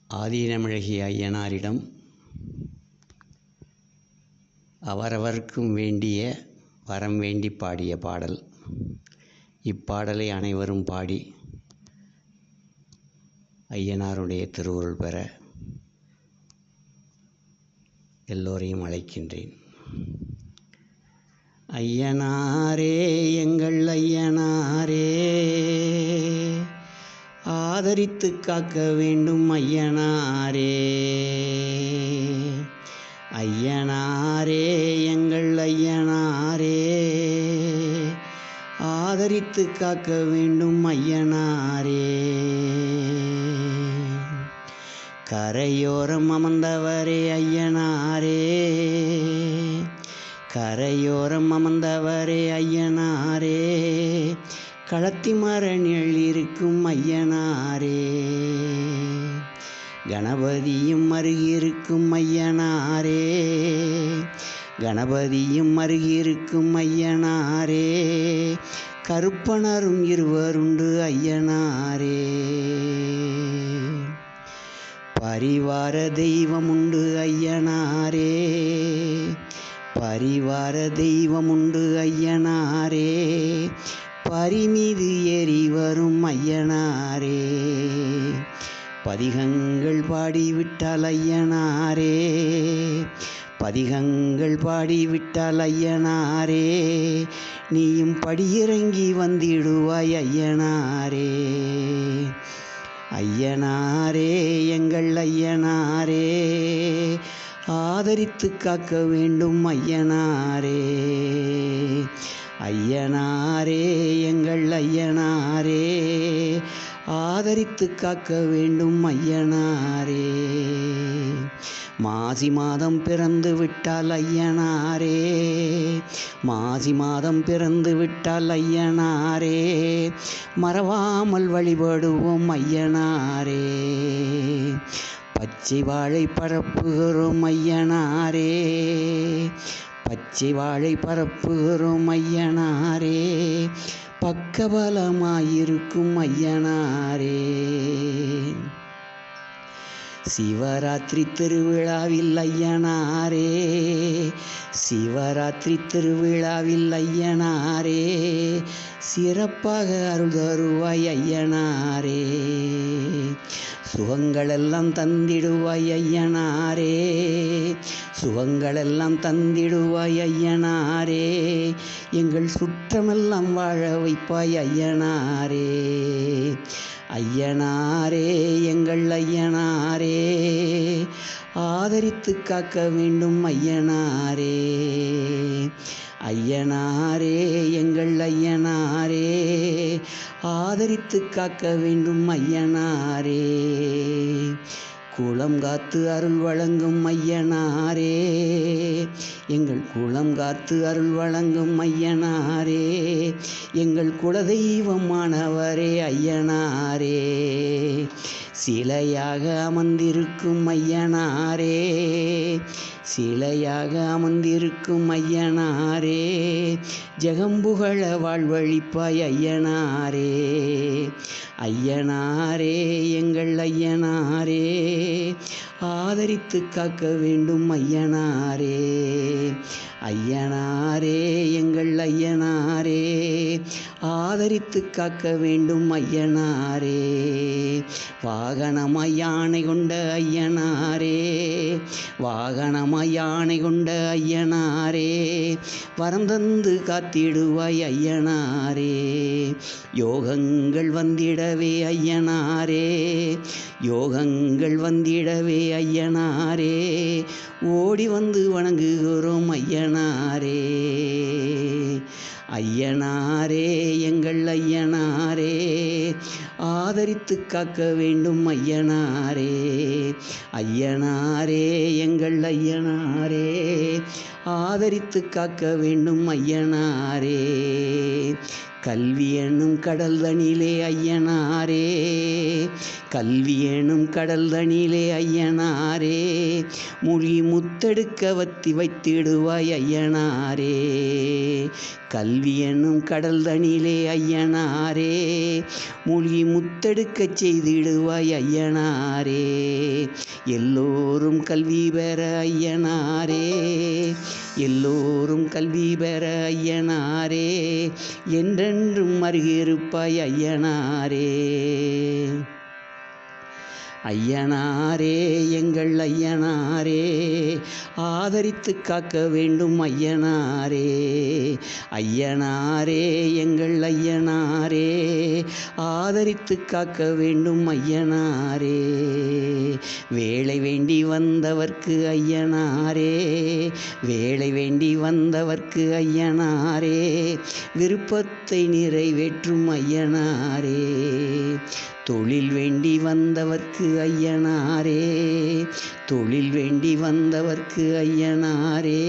ஆதீனமிழகிய ஐயனாரிடம் அவரவர்க்கும் வேண்டிய வரம் வேண்டி பாடிய பாடல். இப்பாடலை அனைவரும் பாடி ஐயனாருடைய திருவருள் பெற எல்லோரையும் அழைக்கின்றேன். ஐயனாரே, எங்கள் ஐயனாரே, ஆதரித்து காக்க வேண்டும் ஐயனாரே. ஐயனாரே, எங்கள் ஐயனாரே, ஆதரித்து காக்க வேண்டும் ஐயனாரே. கரையோரம் அமர்ந்தவரே ஐயனாரே, கரையோரம் அமர்ந்தவரே ஐயனாரே, களத்தி மரணில் இருக்கும் ஐயனாரே. கணபதியும் அருகிருக்கும் ஐயனாரே, கணபதியும் அருகிருக்கும் ஐயனாரே, கருப்பனரும் இருவருண்டு ஐயனாரே. பரிவார தெய்வமுண்டு ஐயனாரே, பரிவார தெய்வமுண்டு ஐயனாரே, பரிமீது ஏறி வரும் ஐயனாரே. பதிகங்கள் பாடிவிட்டால் ஐயனாரே, பதிகங்கள் பாடிவிட்டால் ஐயனாரே, நீயும் படியிறங்கி வந்திடுவாய் ஐயனாரே. ஐயனாரே, எங்கள் ஐயனாரே, ஆதரித்து காக்க வேண்டும் ஐயனாரே. ஐயனாரே, எங்கள் ஐயனாரே, ஆதரித்து காக்க வேண்டும் ஐயனாரே. மாசி மாதம் பிறந்து விட்டால் ஐயனாரே, மாசி மாதம் பிறந்து விட்டால் ஐயனாரே, மறவாமல் வழிபடுவோம் ஐயனாரே. பச்சை வாழை பரப்புகிறோம் ஐயனாரே, பச்சை வாழை பரப்புகிறோம் ஐயனாரே, பக்கபலமாயிருக்கும் ஐயனாரே. சிவராத்திரி திருவிழாவில் ஐயனாரே, சிவராத்திரி திருவிழாவில் ஐயனாரே, சிறப்பாக அருள் தருவாய் ஐயனாரே. சுகங்களெல்லாம் தந்திடுவாய் ஐயனாரே, சுகங்களெல்லாம் தந்திடுவாய் ஐயனாரே, எங்கள் சுற்றமெல்லாம் வாழ வைப்பாய் ஐயனாரே. ஐயனாரே, எங்கள் ஐயனாரே, ஆதரித்து காக்க வேண்டும் ஐயனாரே. ஐயனாரே, எங்கள் ஐயனாரே, ஆதரித்து காக்க வேண்டும் ஐயனாரே. குலம் காத்து அருள் வழங்கும் ஐயனாரே, எங்கள் குலம் காத்து அருள் வழங்கும் ஐயனாரே, எங்கள் குலதெய்வமானவரே ஐயனாரே. சிலையாக அமர்ந்திருக்கும் ஐயனாரே, சிலையாக அமர்ந்திருக்கும் ஐயனாரே, ஜெகம்புகழ வாழ்வழிப்பாய் ஐயனாரே. ஐயனாரே, எங்கள் ஐயனாரே, ஆதரித்து காக்க வேண்டும் ஐயனாரே. ஐயனாரே, எங்கள் ஐயனாரே, ஆதரித்து காக்க வேண்டும் ஐயனாரே. வாகனமாய் யானை கொண்ட ஐயனாரே, வாகனமாய் யானை கொண்ட ஐயனாரே, வரம் தந்து காத்திடுவாய் ஐயனாரே. யோகங்கள் வந்திடவே ஐயனாரே, யோகங்கள் வந்திடவே ஐயனாரே, ஓடி வந்து வணங்குகிறோம் ஐயனாரே. ஐயனாரே, எங்கள் ஐயனாரே, ஆதரித்து காக்க வேண்டும் ஐயனாரே. ஐயனாரே, எங்கள் ஐயனாரே, ஆதரித்து காக்க வேண்டும் ஐயனாரே. கல்வி என்னும் கடல் தனிலே ஐயனாரே, கல்வி எனும் கடல் தனிலே ஐயனாரே மூழ்கி முத்தெடுக்க வத்தி வைத்திடுவாய் ஐயனாரே. கல்வி எனும் கடல் தனிலே ஐயனாரே மூழ்கி முத்தெடுக்கச் செய்திடுவாய் ஐயனாரே. எல்லோரும் கல்வி பெற ஐயனாரே எல்லோரும் கல்வி பெற ஐயனாரே என்றென்றும் அருகிருப்பாய் ஐயனாரே. ஐயனாரே எங்கள் ஐயனாரே ஆதரித்து காக்க வேண்டும் ஐயனாரே. ஐயனாரே எங்கள் ஐயனாரே ஆதரித்து காக்க வேண்டும் ஐயனாரே. வேலை வேண்டி வந்தவர்க்கு ஐயனாரே வேலை வேண்டி வந்தவர்க்கு ஐயனாரே விருப்பத்தை நிறைவேற்றும் ஐயனாரே. தொழில் வேண்டி வந்தவர்க்கு ஐயனாரே தொழில் வேண்டி வந்தவர்க்கு ஐயனாரே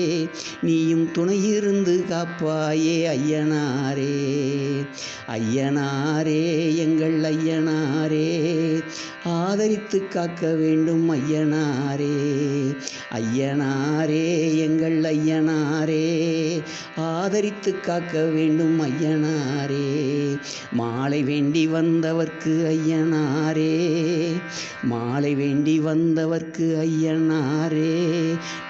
நீயும் துணையிருந்து காப்பாயே ஐயனாரே. ஐயனாரே எங்கள் ஐயனாரே ஆதரித்து காக்க வேண்டும் ஐயனாரே. ஐயனாரே எங்கள் ஐயனாரே ஆதரித்து காக்க வேண்டும் ஐயனாரே. மாலை வேண்டி வந்தவர்க்கு ஐயனாரே மாலை வேண்டி வந்தவர்க்கு ஐயனாரே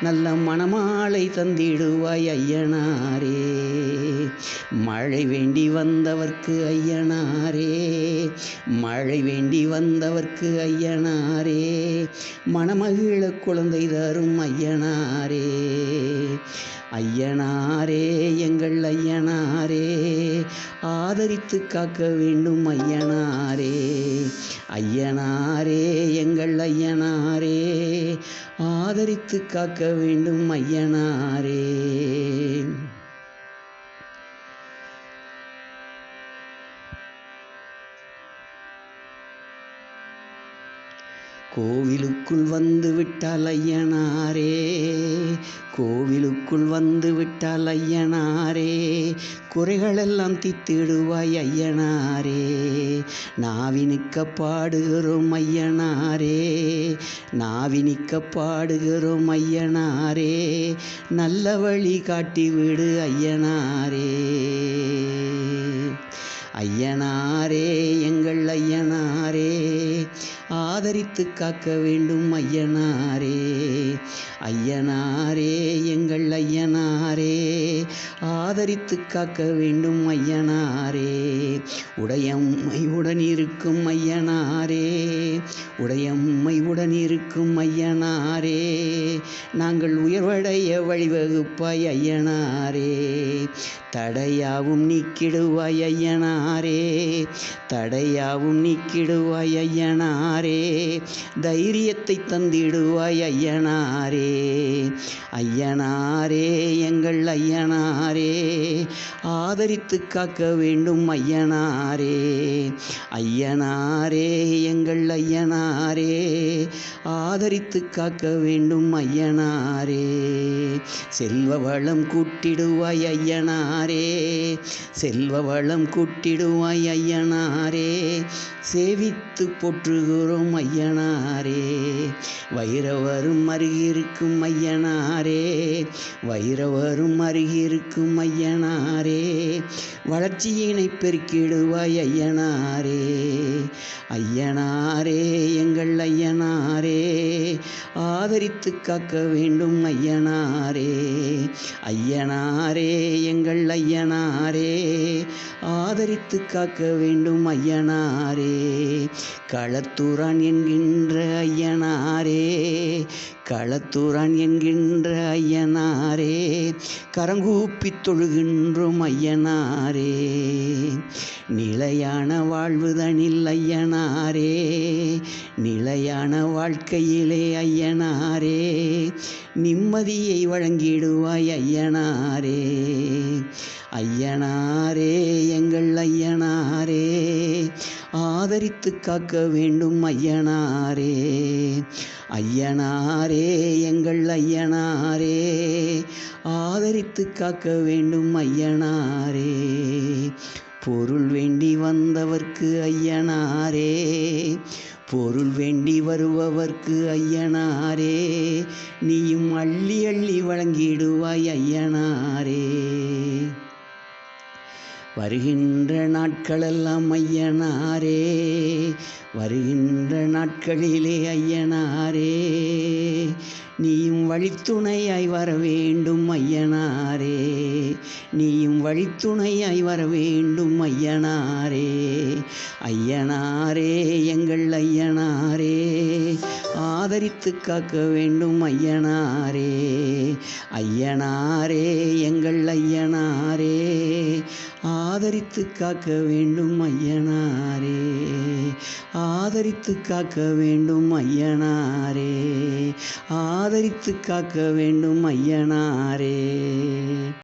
நல்ல மணமாலை தந்திடுவாய் ஐயனாரே. மழை வேண்டி வந்தவர்க்கு ஐயனாரே மழை வேண்டி வந்தவர்க்கு ஐயனாரே மணமகிழ குழந்தை தரும் ஐயனாரே. ஐயனாரே எங்கள் ஐயனாரே ஆதரித்து காக்க வேண்டும் ஐயனாரே. ஐயனாரே எங்கள் ஐயனாரே ஆதரித்து காக்க வேண்டும் ஐயனாரே. கோவிலுக்குள் வந்து விட்டால் ஐயனாரே கோவிலுக்குள் வந்து விட்டால் ஐயனாரே குறைகளெல்லாம் தீத்திடுவாய் ஐயனாரே. நாவினிக்க பாடுகிறோம் ஐயனாரே நாவினிக்க பாடுகிறோம் ஐயனாரே நல்ல வழி காட்டிவிடு ஐயனாரே. ஐயனாரே எங்கள் ஐயனாரே ஆதரித்து காக்க வேண்டும் ஐயனாரே. ஐயனாரே எங்கள் ஐயனாரே ஆதரித்து காக்க வேண்டும் ஐயனாரே. உடையம்மை உடனிருக்கும் ஐயனாரே உடையம்மை உடனிருக்கும் ஐயனாரே நாங்கள் உயர்வடைய வழிவகுப்பாய் ஐயனாரே. தடையாவும் நீக்கிடுவாய் ஐயனாரே தடையாவும் நீக்கிடுவாய் ஐயனாரே தைரியத்தை தந்திடுவாய் ஐயனாரே. ஐயனாரே எங்கள் ஐயனாரே ஆதரித்து காக்க வேண்டும் ஐயனாரே. ஐயனாரே எங்கள் ஐயனாரே ஆதரித்து காக்க வேண்டும் ஐயனாரே. செல்வ வளம் கூட்டிடுவாய் ஐயனாரே செல்வ வளம் கூட்டிடுவாய் ஐயனாரே சேவித்து போற்றுகிறோம் ஐயனாரே. வைரவரும் அருகிருக்கும் ஐயனாரே வைரவரும் அருகிருக்கும் ஐயனாரே வளர்ச்சியினை பெருக்கிடுவாய் ஐயனாரே. ஐயனாரே எங்கள் ஐயனாரே ஆதரித்து காக்க வேண்டும் ஐயனாரே. ஐயனாரே எங்கள் ஐயனாரே ஆதரித்து காக்க வேண்டும் ஐயனாரே. களத்துரான் என்கின்ற ஐயனாரே களத்துரான் என்கின்ற ஐயனாரே கரங்கூப்பி தொழுகின்றோம் ஐயனாரே. நிலையான வாழ்வுதனில் ஐயனாரே நிலையான வாழ்க்கையிலே ஐயனாரே நிம்மதியை வழங்கிடுவாய் ஐயனாரே. ஐயனாரே எங்கள் ஐயனாரே ஆதரித்து காக்க வேண்டும் ஐயனாரே. ஐயனாரே எங்கள் ஐயனாரே ஆதரித்து காக்க வேண்டும் ஐயனாரே. பொருள் வேண்டி வந்தவர்க்கு ஐயனாரே பொருள் வேண்டி வருபவர்க்கு ஐயனாரே நீயும் அள்ளி அள்ளி வழங்கிடுவாய் ஐயனாரே. வருகின்ற நாட்களெல்லாம் ஐயனாரே வருகின்ற நாட்களிலே ஐயனாரே நீயும் வழித்துணையாய் வர வேண்டும் ஐயனாரே நீயும் வழித்துணையாய் வர வேண்டும் ஐயனாரே. ஐயனாரே எங்கள் ஐயனாரே ஆதரித்து காக்க வேண்டும் ஐயனாரே. ஐயனாரே எங்கள் ஐயனாரே ஆதரித்து காக்க வேண்டும் ஐயனாரே ஆதரித்து காக்க வேண்டும் ஐயனாரே ஆதரித்து காக்க வேண்டும் ஐயனாரே.